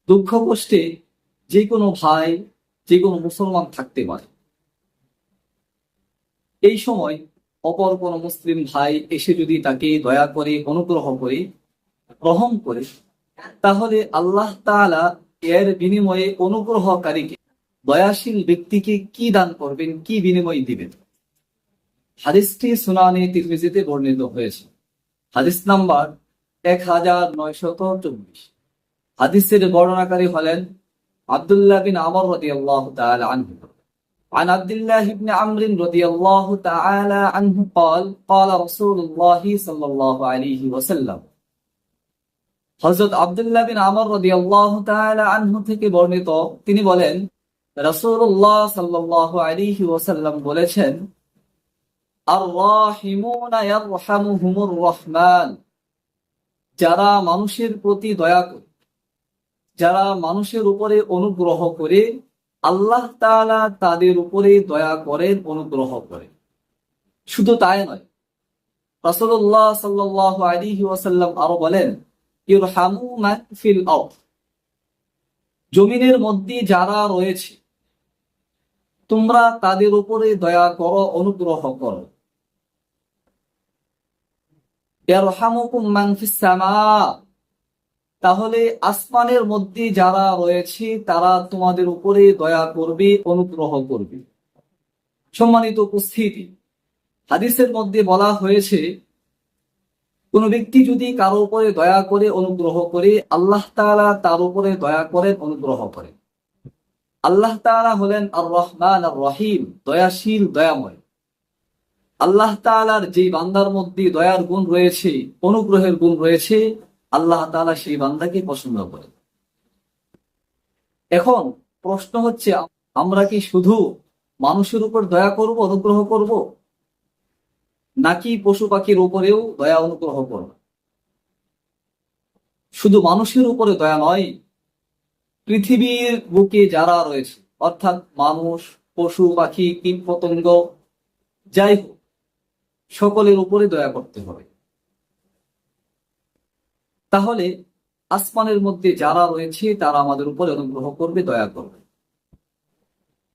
দুঃখ কষ্টে যে কোনো ভাই, যে কোনো মুসলমান থাকতে পারে। এই সময় অপর কোনো মুসলিম ভাই এসে যদি তাকে দয়া করে, অনুগ্রহ করে, রহম করে, তাহলে আল্লাহ তাআলা এর বিনিময়ে অনুগ্রহকারীকে, দয়াশীল ব্যক্তিকে কি দান করবেন, কি বিনিময় দিবেন? হাদিসটি সুনানে তিরমিজিতে বর্ণিত হয়েছে। হাদিস নাম্বার 1924। হাদিসের বর্ণনাকারী হলেন আব্দুল্লাহ বিন আমর রাদিয়াল্লাহু তাআলা আনহু। عن عبد الله بن عمرو رضي الله تعالى عنه قال قال رسول الله صلى الله عليه وسلم। হযরত আব্দুল্লাহ বিন আমর রাদিয়াল্লাহু তাআলা আনহু থেকে বর্ণিত, তিনি বলেন, রাসূলুল্লাহ সাল্লাল্লাহু আলাইহি ওয়াসাল্লাম বলেছেন, আর-রাহিমুনা ইয়ারহামুহুমুর রহমান। যারা মানুষের প্রতি দয়া করে, যারা মানুষের উপরে অনুগ্রহ করে, আল্লাহ তাআলা তাদের উপরে দয়া করেন, অনুগ্রহ করেন। শুধু তাই নয়, রাসূলুল্লাহ সাল্লাল্লাহু আলাইহি ওয়াসাল্লাম আরো বলেন, ইরহামু মান ফিল আরদ। জমিনের মধ্যে যারা রয়েছে তোমরা তাদের উপরে দয়া করো, অনুগ্রহ করো। ইয়ারহামুকুম মান ফিস সামা। তাহলে আসমানের মধ্যে যারা রয়েছে তারা তোমাদের উপরে দয়া করবে, অনুগ্রহ করবে। সম্মানিত উপস্থিতি, হাদিসের মধ্যে বলা হয়েছে, কোন ব্যক্তি যদি কারো উপরে দয়া করে, অনুগ্রহ করে, আল্লাহ তাআলা তার উপরে দয়া করেন, অনুগ্রহ করেন। আল্লাহ তাআলা হলেন আর রহমান আর রহিম, দয়াশীল, দয়াময়। আল্লাহ তাআলার যে বান্দার মধ্যে দয়ার গুণ রয়েছে, অনুগ্রহের গুণ রয়েছে, আল্লাহ তাআলা সেই বান্দাকে পছন্দ করেন। এখন প্রশ্ন হচ্ছে, আমরা কি শুধু মানুষের উপর দয়া করব, অনুগ্রহ করব, নাকি পশু পাখির উপরেও দয়া অনুগ্রহ করব? শুধু মানুষের উপরে দয়া নয়, পৃথিবীর বুকে যারা রয়েছে, অর্থাৎ মানুষ, পশু পাখি, কীট পতঙ্গ, যাই হোক, সকলের উপরে দয়া করতে হবে। তাহলে আসমানের মধ্যে যারা রয়েছে তারা আমাদের উপরে অনুগ্রহ করবে, দয়া করবে।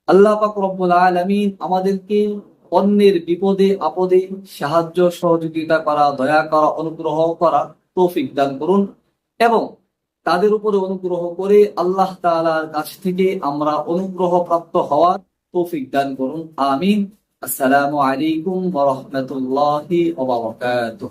আল্লাহ পাক রব্বুল আলামিন আমাদেরকে অন্যের বিপদে আপদে সাহায্য সহযোগিতা করা, দয়া করা, অনুগ্রহ করা তৌফিক দান করুন, এবং তাদের উপরে অনুগ্রহ করে আল্লাহ তাআলার কাছ থেকে আমরা অনুগ্রহ প্রাপ্ত হওয়ার তৌফিক দান করুন। আমিন। আসসালামু আলাইকুম ওয়া রাহমাতুল্লাহি ওয়া বারাকাতুহু।